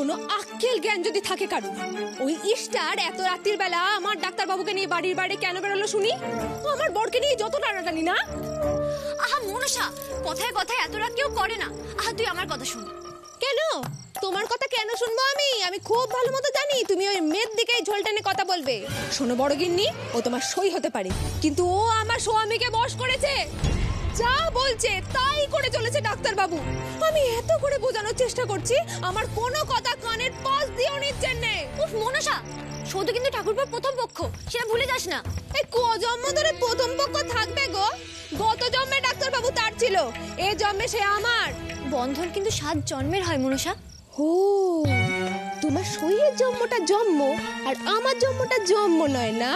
কোনো আক্কেল জ্ঞান যদি থাকে কারো, ওই ইস্টার এত রাত্রির বেলা আমার ডাক্তার বাবুকে নিয়ে বাড়ির বাইরে কেন বেরোলো শুনি? ও আমার বরকে নিয়ে যত টানাটানি না। আহা মনসা, কথায় কথায় এত রাগ কেউ করে না। আহা তুই আমার কথা শুন। কেন তোমার কথা কেন শুনবো আমি? আমি খুব ভালো মতো জানি তুমি ওই মেয়ের দিকেই ঝোল টেনে কথা বলবে। শোনো বড় গিন্নি, ও তোমার সই হতে পারে, কিন্তু ও আমার স্বামীকে বশ করেছে। যা বলছে তাই করে চলেছে ডাক্তার বাবু। আমি এত করে বোঝানোর চেষ্টা করছি, আমার কোনো কথা কানের পাশ দিয়েও নিচ্ছেন না। উফ মনসা, সৌদ কিন্তু ঠাকুরপোর প্রথম পক্ষ, সেটা ভুলে যাস না। এই ক জন্ম ধরে প্রথম পক্ষ থাকবে গো? গত জন্মে ডাক্তার বাবু তার ছিল, এ জন্মে সে আমার। বন্ধন কিন্তু 7 জন্মের হয় মনসা। ও, তোমার সইয়ের জন্মটা জন্ম আর আমার জন্মটা জন্ম নয় না?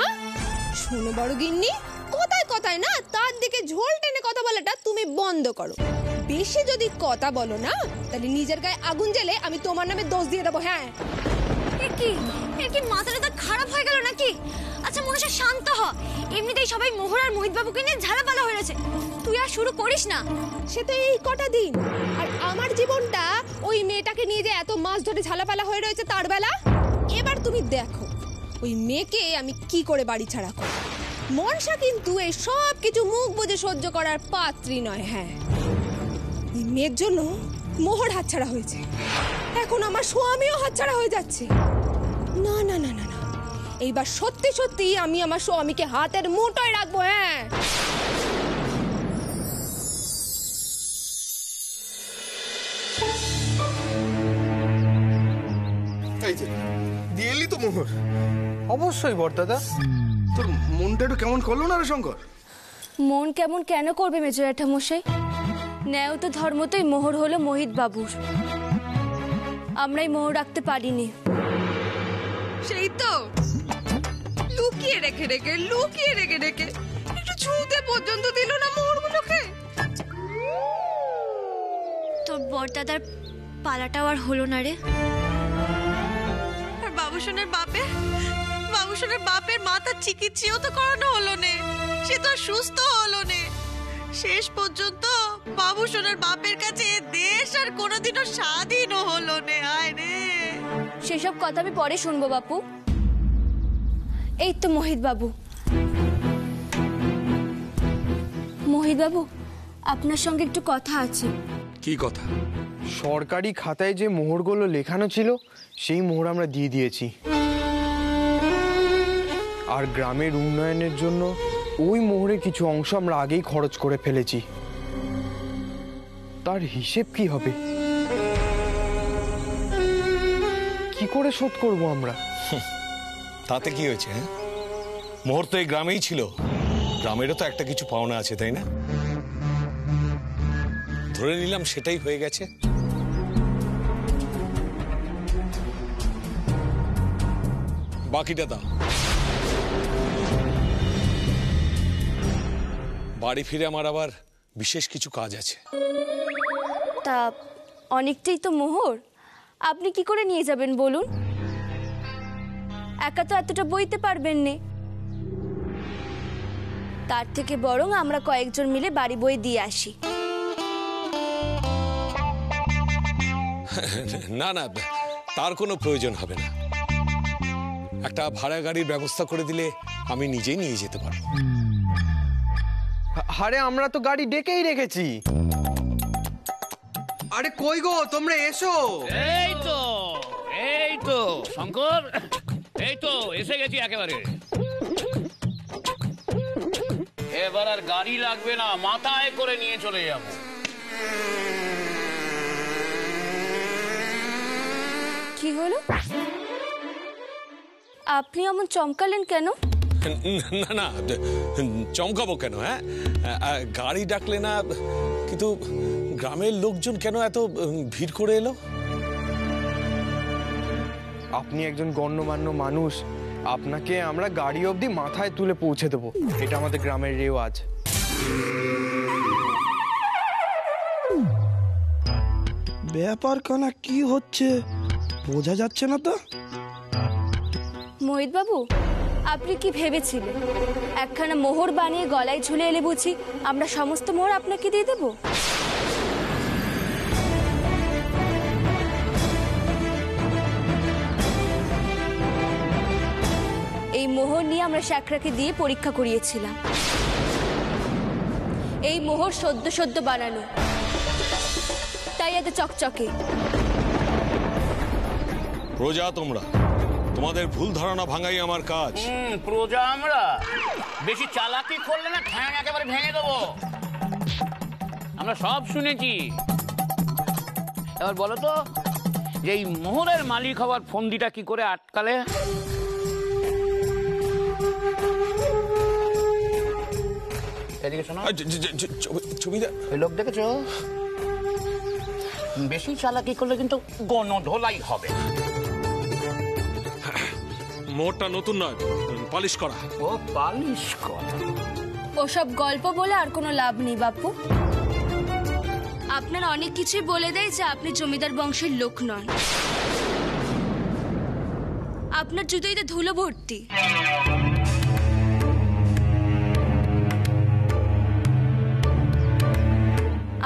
শোনো বড় গিন্নি, কথায় কথায় না তার দিকে ঝোল টেনে কথা বলাটা তুমি বন্ধ করো। বেশি যদি কথা বলো না, তাহলে নিজের গায়ে আগুন জ্বেলে আমি তোমার নামে দোষ দিয়ে দেবো। হ্যাঁ, এ কি মাথাটা তার খারাপ হয়ে গেল নাকি? আচ্ছা মনসা শান্ত হ, এমনিতেই সবাই মোহর আর মোহিত বাবুকে নিয়ে ঝালাপালা হয়ে আছে, তুই আর শুরু করিস না। সে তো এই কটা দিন, আর আমার জীবনটা ওই মেয়েটাকে নিয়ে যে এত মাস ধরে ঝালাপালা হয়ে রয়েছে তার বেলা। এবার তুমি দেখো ওই মেয়েকে আমি কি করে বাড়ি ছাড়া করি। মনসা কিন্তু এই সব কিছু মুখ বুজে সহ্য করার পাত্রী নয়। হ্যাঁ, ওই মেয়ের জন্য মোহর হাতছাড়া হয়েছে, এখন আমার স্বামীও হাতছাড়া হয়ে যাচ্ছে। না না না না না, এইবার সত্যি সত্যি আমি আমার স্বামীকে হাতের মুঠোয় রাখবো। হ্যাঁ, দিয়ে এলি তো মোহর? অবশ্যই বড়দাদা। তোর মনটা একটু কেমন করলো না রে শঙ্কর? মন কেমন কেন করবে মেজর জ্যাঠামশাই? ন্যায় তো ধর্ম তোই মোহর হলো মোহিত বাবুর, আমরাই মোহর রাখতে পারিনি। সেই তো লুকিয়ে রেখে রেখে একটু ছুঁতে পর্যন্ত দিল না মোহরগুলোকে। তোর বড়দাদার পালাটাও আর হলো না রে। আর বাবুসোনের বাপের মাথার চিকিৎসাও তো করানো হলো নে, সে তো সুস্থ হলো নে। শেষ পর্যন্ত বাবুসোনের বাপের কাছে দেশ আর কোনোদিনও স্বাধীনও হলো নে। আয় রে, সেসব কথা আমি পরে শুনবো বাপু। এই তো মোহিত বাবু। মোহিত বাবু, আপনার সঙ্গে একটু কথা আছে। কি কথা? সরকারি খাতায় যে মোহরগুলো লেখানো ছিল সেই মোহর আমরা দিয়ে দিয়েছি, আর গ্রামের উন্নয়নের জন্য ওই মোহরের কিছু অংশ আমরা আগেই খরচ করে ফেলেছি। তার হিসেব কি হবে? কি করে শোধ করব আমরা? তাতে কি হয়েছে? মোহর তো এই গ্রামেই ছিল, গ্রামেরও তো একটা কিছু পাওনা আছে, তাই না? ধরে নিলাম সেটাই হয়ে গেছে। বাকিটা দাও। বাড়ি ফিরে আমার আবার বিশেষ কিছু কাজ আছে। তা অনেকটাই তো মোহর, আপনি কি করে নিয়ে যাবেন বলুন? একা তো এতটা বইতে পারবেন না। তার থেকে বরং আমরা কয়েকজন মিলে বাড়ি বই দিয়ে আসি। না না, তার কোনো প্রয়োজন হবে না। একটা ভাড়া গাড়ির ব্যবস্থা করে দিলে আমি নিজেই নিয়ে যেতে পারবো। আরে আমরা তো গাড়ি ডেকেই রেখেছি। আরে কই গো, তোমরা এসো। এই তো শঙ্কর, এই তো এসে গেছি একেবারে। এবার আর গাড়ি লাগবে না, মাথায় করে নিয়ে চলে যাব। কি হলো? আপনি এমন চমকালেন কেন? না না, চমকাবো কেন? হ্যাঁ, গাড়ি ডাকলে না, কিন্তু গ্রামের লোকজন কেন এত ভিড় করে এলো? আপনি একজন গণ্যমান্য মানুষ, আপনাকে আমরা গাড়ি অবধি মাথায় তুলে পৌঁছে দেবো, এটা আমাদের গ্রামের রেওয়াজ। ব্যাপার কানা কি হচ্ছে বোঝা যাচ্ছে না তো। মোহিত বাবু, আপনি কি ভেবেছিলেন একখানা মোহর বানিয়ে গলায় ঝুলে এলে বুঝি আমরা সমস্ত মোহর আপনাকে দিয়ে দেবো? আমরা শ্যাকরাকে দিয়ে পরীক্ষা করিয়েছিলাম। এই মোহর সদ্য সদ্য বানানো, তাই এত চকচকে। প্রজা তোমরা, তোমাদের ভুল ধারণা ভাঙাই আমার কাজ। প্রজা আমরা বেশি চালাকি করলে না ঠ্যাং একেবারে ভেঙে দেবো। আমরা সব শুনেছি। এবার বলো তো যে এই মোহরের মালিক হওয়ার ফন্দিটা কি করে আটকালে? এদিকে শোনো, জমিদার, ওই লোক দেখেছো? বেশি চালাকি করলে কিন্তু গণধোলাই হবে। মোহরটা নতুন নয়, পালিশ করা। ও পালিশ করা? ওসব গল্প বলে আর কোনো লাভ নেই বাপু। আপনার অনেক কিছুই বলে দেয় যে আপনি জমিদার বংশের লোক নন। আপনার জুতোইতে ধুলো ভর্তি।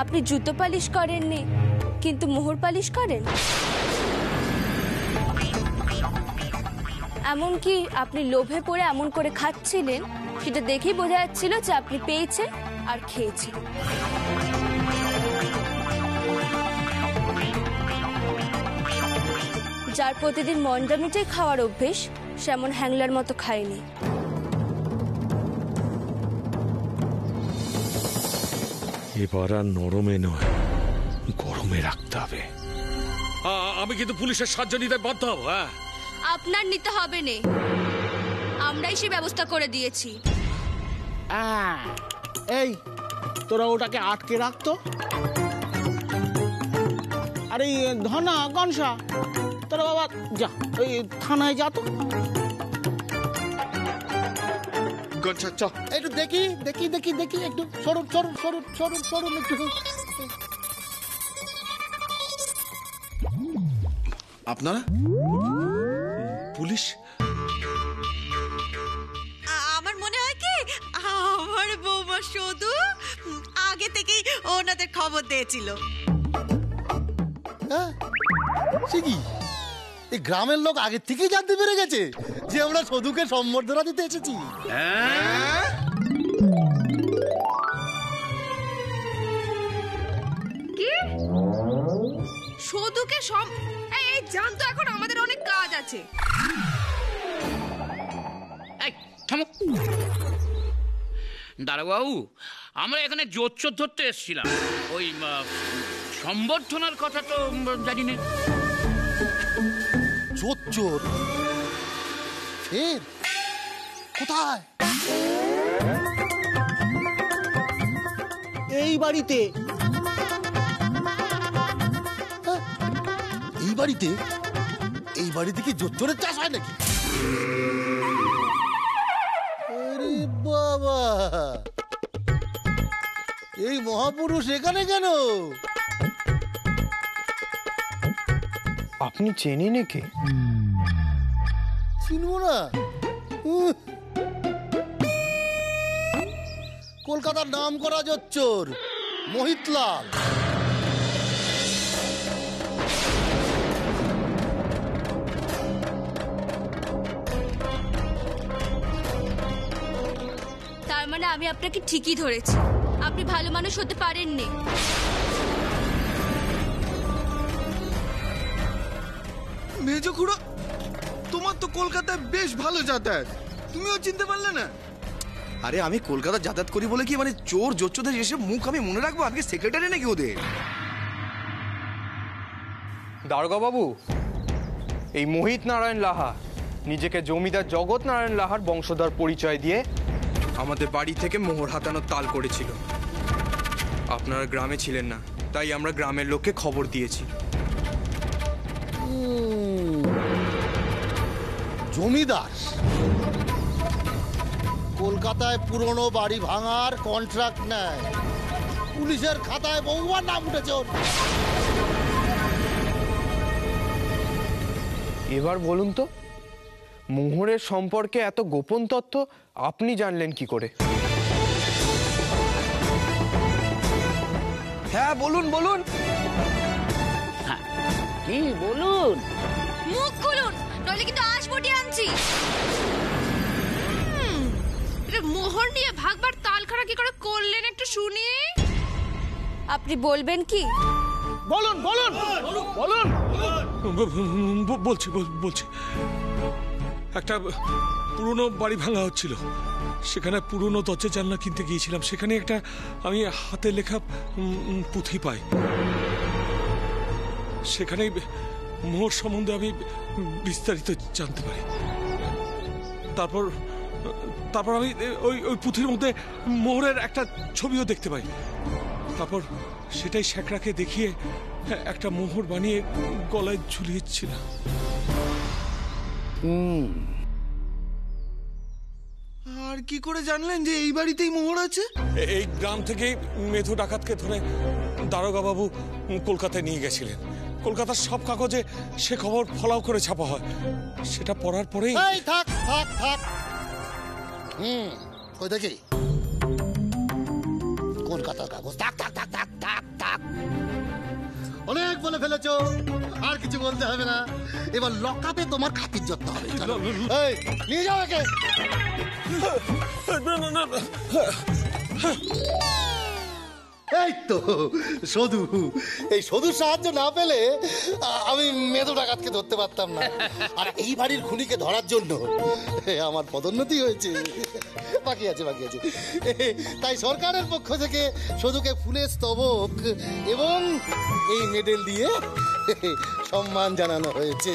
আপনি জুতো পালিশ করেননি, কিন্তু মোহর পালিশ করেন। এমনকি আপনি লোভে পড়ে এমন করে খাচ্ছিলেন, সেটা দেখেই বোঝা যাচ্ছিল যে আপনি পেয়েছেন আর খেয়েছেন। যার প্রতিদিন মন্ডা মিঠাই খাওয়ার অভ্যেস, সেমন হ্যাংলার মতো খায়নি। এবার আর নরমে নয়, গরমে রাখতে হবে। আমি কিন্তু পুলিশের সাহায্য নিতে বাধ্য হব। হ্যাঁ, আপনার নিতে হবে না, আমরাই সে ব্যবস্থা করে দিয়েছি। এই তোরা ওটাকে আটকে রাখতো। আরে ধনা গনসা, তোরা বাবা যা ওই থানায় যা তো। গনসা চ, একটু দেখি দেখি দেখি দেখি, একটু সরুন সরুন সরুন সরুন সরুন একটু। আপনারা পুলিশ? আমার মনে হয় কি আমার বৌমা শুধু আগে থেকেই ওনাদের খবর দিয়েছিল। হ্যাঁ সে কি, এই গ্রামের লোক আগে থেকেই জানতে পেরে গেছে যে আমরা সধুকে সম্বর্ধনা দিতে এসেছি। কি সদুকে এই জানতো, এখন আমাদের অনেক কাজ আছে। দারোগাবু, আমরা এখানে জোচ্চোর ধরতে এসেছিলাম। ওই সম্বর্ধনার কথা তো জানি না। চোর ফের কোথায়? এই বাড়িতে। এই বাড়িতে? এই বাড়িতে কি চোরের চাষ হয় নাকি? আরে বাবা, এই মহাপুরুষ এখানে কেন? আপনি চেনেন একে? চিনবো না? কলকাতার নাম করা জোচ্চোর মোহিতলাল। তার মানে আমি আপনাকে ঠিকই ধরেছি, আপনি ভালো মানুষ হতে পারেননি। মেজ খুড়ো, তোমার তো কলকাতায় বেশ ভালো যাতায়াত, তুমিও চিনতে পারলে না? আরে আমি কলকাতা যাতায়াত করি বলে কি মানে চোর জোচ্চোদের এসে মুখ আমি মনে রাখবো? আজকে সেক্রেটারি নাকি ওদের? দারোগা বাবু, এই মোহিত নারায়ণ লাহা নিজেকে জমিদার জগৎ নারায়ণ লাহার বংশধর পরিচয় দিয়ে আমাদের বাড়ি থেকে মোহর হাতানোর তাল করেছিল। আপনারা গ্রামে ছিলেন না, তাই আমরা গ্রামের লোককে খবর দিয়েছি। জমিদার কলকাতায় পুরনো বাড়ি ভাঙার কন্ট্রাক্ট নেয়, পুলিশের খাতায় বহুবার নাম উঠেছে ওর। এবার বলুন তো, মোহরের সম্পর্কে এত গোপন তথ্য আপনি জানলেন কি করে? হ্যাঁ বলুন বলুন। কি বলুন? মুখ খুলুন, নইলে কিন্তু আজ বটি আনছি। মোহর নিয়ে ভাগবার তালখানা কি করে করলেন একটু শুনি। আপনি বলবেন কি? বলুন বলুন বলুন। বলছি একটা পুরনো বাড়ি ভাঙা হচ্ছিল, সেখানে পুরনো দরজা জানলা কিনতে গিয়েছিলাম। সেখানে একটা আমি হাতে লেখা পুঁথি পাই। সেখানে মোহর সম্বন্ধে আমি বিস্তারিত জানতে পারি। তারপর আমি ওই পুঁথির মধ্যে মোহরের একটা ছবিও দেখতে পাই। তারপর সেটাই শ্যাকরাকে দেখিয়ে একটা মোহর বানিয়ে গলায় ঝুলিয়েছিলাম। আর কি করে জানলেন যে এই বাড়িতেই মোহর আছে? এই গ্রাম থেকে মেধু ডাকাতকে ধরে দারোগা বাবু কলকাতায় নিয়ে গেছিলেন। কলকাতার সব কাগজে সে খবর ফলাও করে ছাপা হয়। সেটা পড়ার পরেই এই থাক থাক থাক। কই দেখি কলকাতার কাগজ। থাক থাক থাক থাক থাক থাক। অনেক বলে ফেলেছো, আর কিছু বলতে হবে না। এবার লকআপে তোমার খাতির যত্ন হবে। চলো। এই নিয়ে যাও একে। এই তো সধু, এই সধুর সাহায্য না পেলে আমি মেধু ডাকাতকে ধরতে পারতাম না। আর এই বাড়ির খুনিকে ধরার জন্য আমার পদোন্নতি হয়েছে। বাকি আছে। তাই সরকারের পক্ষ থেকে সধুকে ফুলের স্তবক এবং এই মেডেল দিয়ে সম্মান জানানো হয়েছে।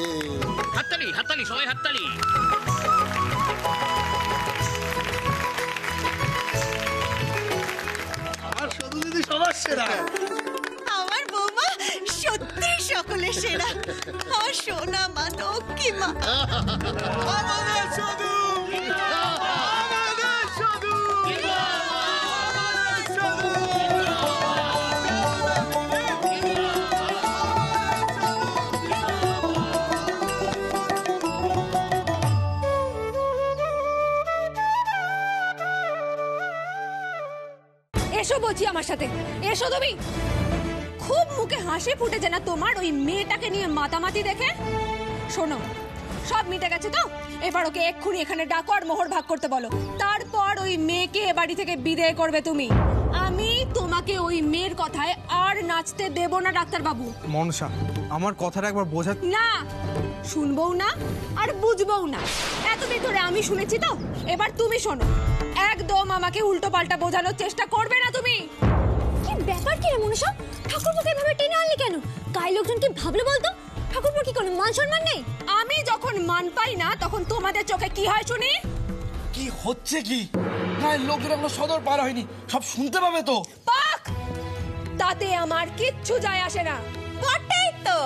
হাততালি সবাই হাততালি। আর সধু দিদি সবার সেরা। আমার বৌমা সত্যি সকলের সেরা। আমার সোনা মা, লক্ষ্মী মা। আমাদের সধু, আমাদের সধু, আমাদের সধু। এসো বলছি আমার সাথে, এসো তুমি। খুব মুখে হাসি ফুটেছে না তোমার ওই মেয়েটাকে নিয়ে মাতামাতি দেখে? শোনো, সব মিটে গেছে তো, এবার ওকে এক্ষুনি এখানে ডাকো আর মোহর ভাগ করতে বলো। তারপর ওই মেয়েকে এ বাড়ি থেকে বিদায় করবে তুমি। আমি তোমাকে ওই মেয়ের কথায় আর নাচতে দেব না ডাক্তার বাবু। মনসা, আমার কথাটা একবার বোঝা। না, শুনবও না আর বুঝবও না। এতদিন ধরে আমি শুনেছি তো, এবার তুমি শোনো। একদম আমাকে উল্টো পাল্টা বোঝানোর চেষ্টা করবে না তুমি। কি ব্যাপার কি রে মনুষা? ঠাকুরপোকে এভাবে টেনে আনলি কেন? গায়ে লোকজন কি ভাবলো বলতো? ঠাকুরপোর কি কোনো মান সম্মান নেই? আমি যখন মান পাই না তখন তোমাদের চোখে কি হয় শুনি? কি হচ্ছে কি? গায়ের লোকের আমরা সদর পার হয়নি, সব শুনতে পাবে তো। পাক, তাতে আমার কিচ্ছু যায় আসে না। বটেই তো,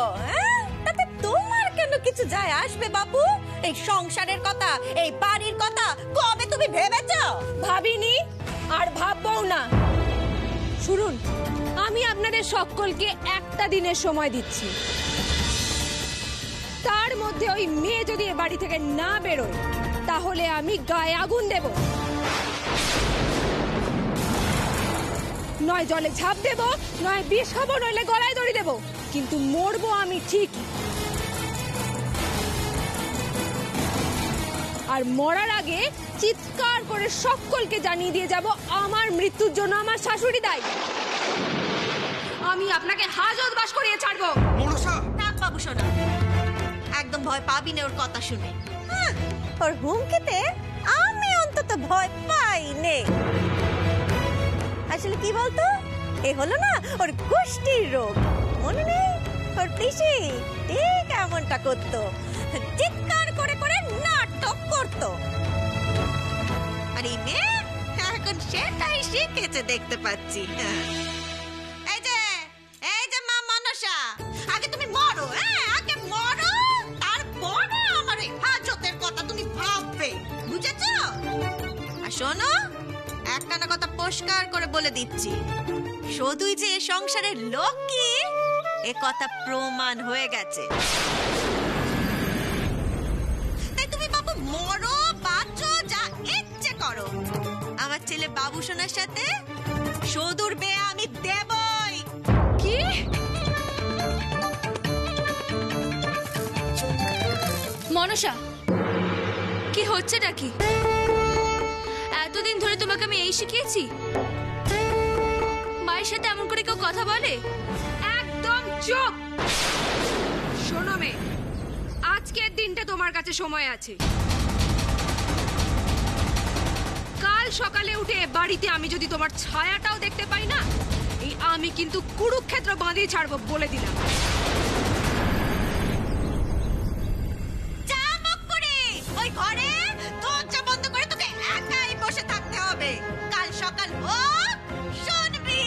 তাতে তোমার কেন কিছু যায় আসবে বাবু? এই সংসারের কথা, এই বাড়ির কথা কবে তুমি ভেবেছো? ভাবিনি আর ভাববও না। শুনুন, আমি আপনাদের সকলকে একটা দিনের সময় দিচ্ছি। তার মধ্যে ওই মেয়ে যদি এ বাড়ি থেকে না বেরোয় তাহলে আমি গায়ে আগুন দেব, নয় জলে ঝাঁপ দেব, নয় বিষ খাবো, নইলে গলায় দড়ি দেব, কিন্তু মরবো আমি ঠিকই। আর মরার আগে চিৎকার করে সকলকে জানিয়ে দিয়ে যাব আমার মৃত্যুর জন্য আমার শাশুড়ি দায়ী। আমি আপনাকে হাজতবাস করিয়ে ছাড়বো। মনসা, থাক বাবু শোনা, একদম ভয় পাবি না ওর কথা শুনে। ওর হুমকিতে আমি অন্তত ভয় পাই নে। আসলে কি বলতো, এ হলো না ওর গোষ্ঠীর রোগ, মনে নেই? ওর পিসি ঠিক এমনটা করতো, চিৎকার করে করে নাটক করতো। আর এই মেয়ে এখন সেটাই শিখেছে দেখতে পাচ্ছি। এই যে মা মনসা, আগে তুমি মরো, আগে মরো, তারপরে আমার এই হাজতের কথা তুমি ভাববে, বুঝেছো? আর শোনো, একটা না কথা পরিষ্কার করে বলে দিচ্ছি, শুধুই যে এ সংসারের লক্ষ্মী এ কথা প্রমাণ হয়ে গেছে। তাই তুমি বাবু মরো, বাঁচো, যা ইচ্ছে করো, আমার ছেলে বাবু সোনার সাথে সদুর বিয়ে আমি দেবই। কি? মনসা, কি হচ্ছেটা কি? এতদিন তোমাকে আমি এই শিখিয়েছি? মায়ের সাথে এমন করে কেউ কথা বলে? একদম চুপ। শোনো মেয়ে, আজকের দিনটা তোমার কাছে সময় আছে। কাল সকালে উঠে বাড়িতে আমি যদি তোমার ছায়াটাও দেখতে পাই না, এই আমি কিন্তু কুরুক্ষেত্র বাঁধিয়ে ছাড়বো বলে দিলাম। যা মুখ করে ওই ঘরে দরজা বন্ধ করে তোকে একাই বসে থাকতে হবে। কাল সকাল হোক, শুনবি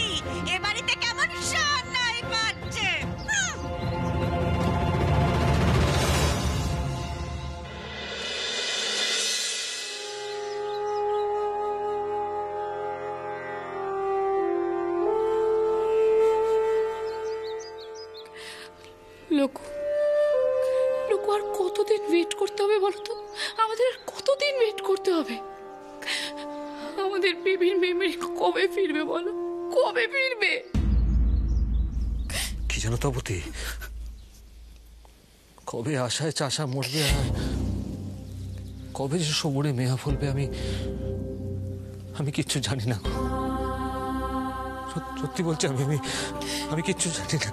এ বাড়িতে কেমন সান্নাই বাজছে। লোকু, লোকু, আর কতদিন ওয়েট করতে হবে বলো তো? আমাদের আর কতদিন ওয়েট করতে হবে? আমাদের বেবির মেমরি কবে ফিরবে বলো? কবে ফিরবে? কি জানো তপতি, কবে আশায় চাষা মরবে আর কবে যে সমরে মেয়া ফলবে আমি কিচ্ছু জানি না। সত্যি বলছি, আমি কিচ্ছু জানি না।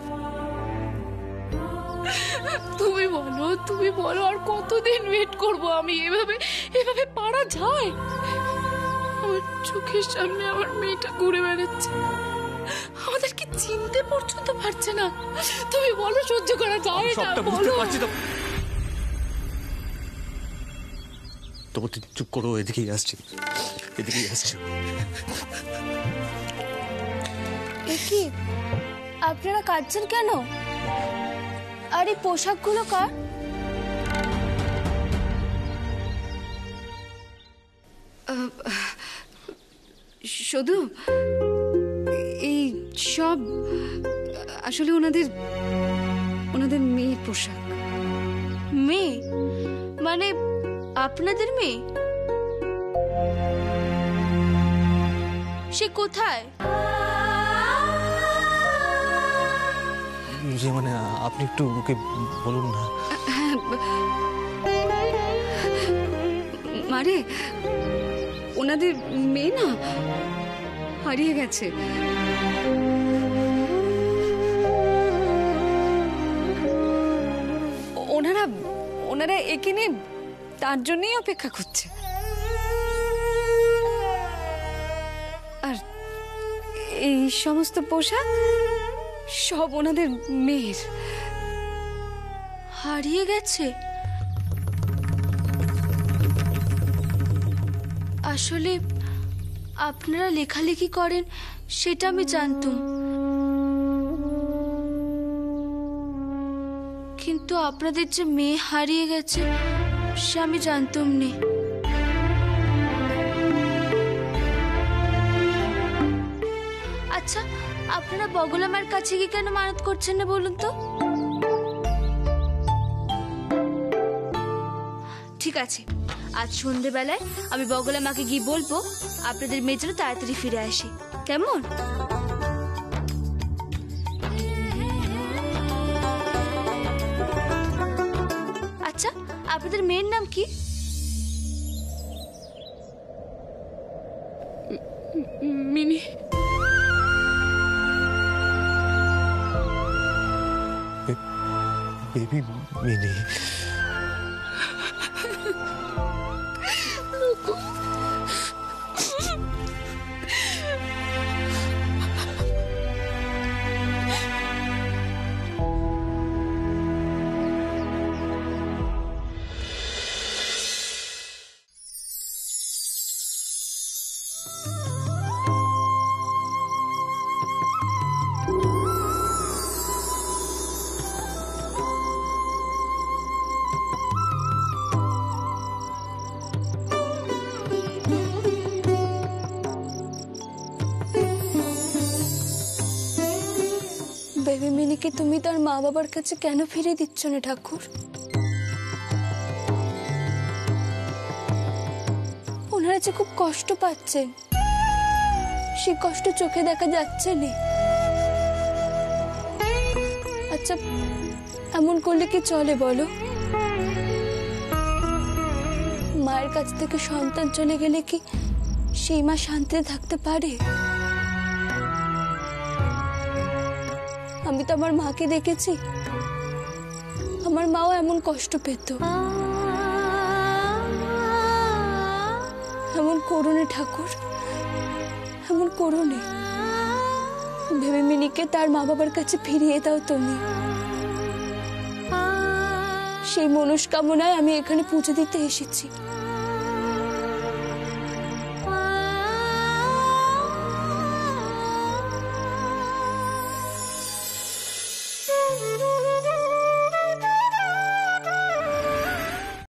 তুমি বলো আর কতদিন ওয়েট করবো আমি? এভাবে পারা যায়? আমার চোখের সামনে আমার মেয়েটা ঘুরে বেড়াচ্ছে, আমাদের কি চিনতে পর্যন্ত পারছে না। তুমি বলো সহ্য করা যায় না? সবটা বুঝতে পারছি তো। তবু চুপ করো, এদিকেই আসছি। কি আপনারা কাঁদছেন কেন? আর এই পোশাকগুলো কার? শুধু এই সব আসলে ওনাদের মেয়ের পোশাক। মেয়ে মানে আপনাদের মেয়ে? সে কোথায়? যে মানে আপনি একটু ওকে বলুন না। মারে, ওনাদের মেয়ে না হারিয়ে গেছে। ওনারা একে নিয়ে তার জন্যই অপেক্ষা করছে। আর এই সমস্ত পোশাক সব ওনাদের মেয়ের। হারিয়ে গেছে? আসলে আপনারা লেখালেখি করেন সেটা আমি জানতাম, কিন্তু আপনাদের যে মেয়ে হারিয়ে গেছে সে আমি জানতাম না। আচ্ছা, আপনারা বগলামার কাছে কি কেন মানত করছেন না বলুন তো? ঠিক আছে, আজ সন্ধেবেলায় আমি বগলামাকে গিয়ে বলবো আপনাদের মেয়ে যেন তাড়াতাড়ি ফিরে আসে। কেমন? আচ্ছা, আপনাদের মেয়ের নাম কি? মিনি। Baby mini. বেবি মিনিকে তুমি তার মা বাবার কাছে কেন ফিরে দিচ্ছ না ঠাকুর? ওনারা যে খুব কষ্ট পাচ্ছেন, সে কষ্ট চোখে দেখা যাচ্ছে না। আচ্ছা, এমন করলে কি চলে বলো? মায়ের কাছ থেকে সন্তান চলে গেলে কি সেই মা শান্তিতে থাকতে পারে? আমি তো আমার মাকে দেখেছি, আমার মাও এমন কষ্ট পেত। এমন করো না ঠাকুর, এমন করো না। ভেবে মিনিকে তার মা বাবার কাছে ফিরিয়ে দাও তুমি। সেই মনস্কামনায় আমি এখানে পুজো দিতে এসেছি।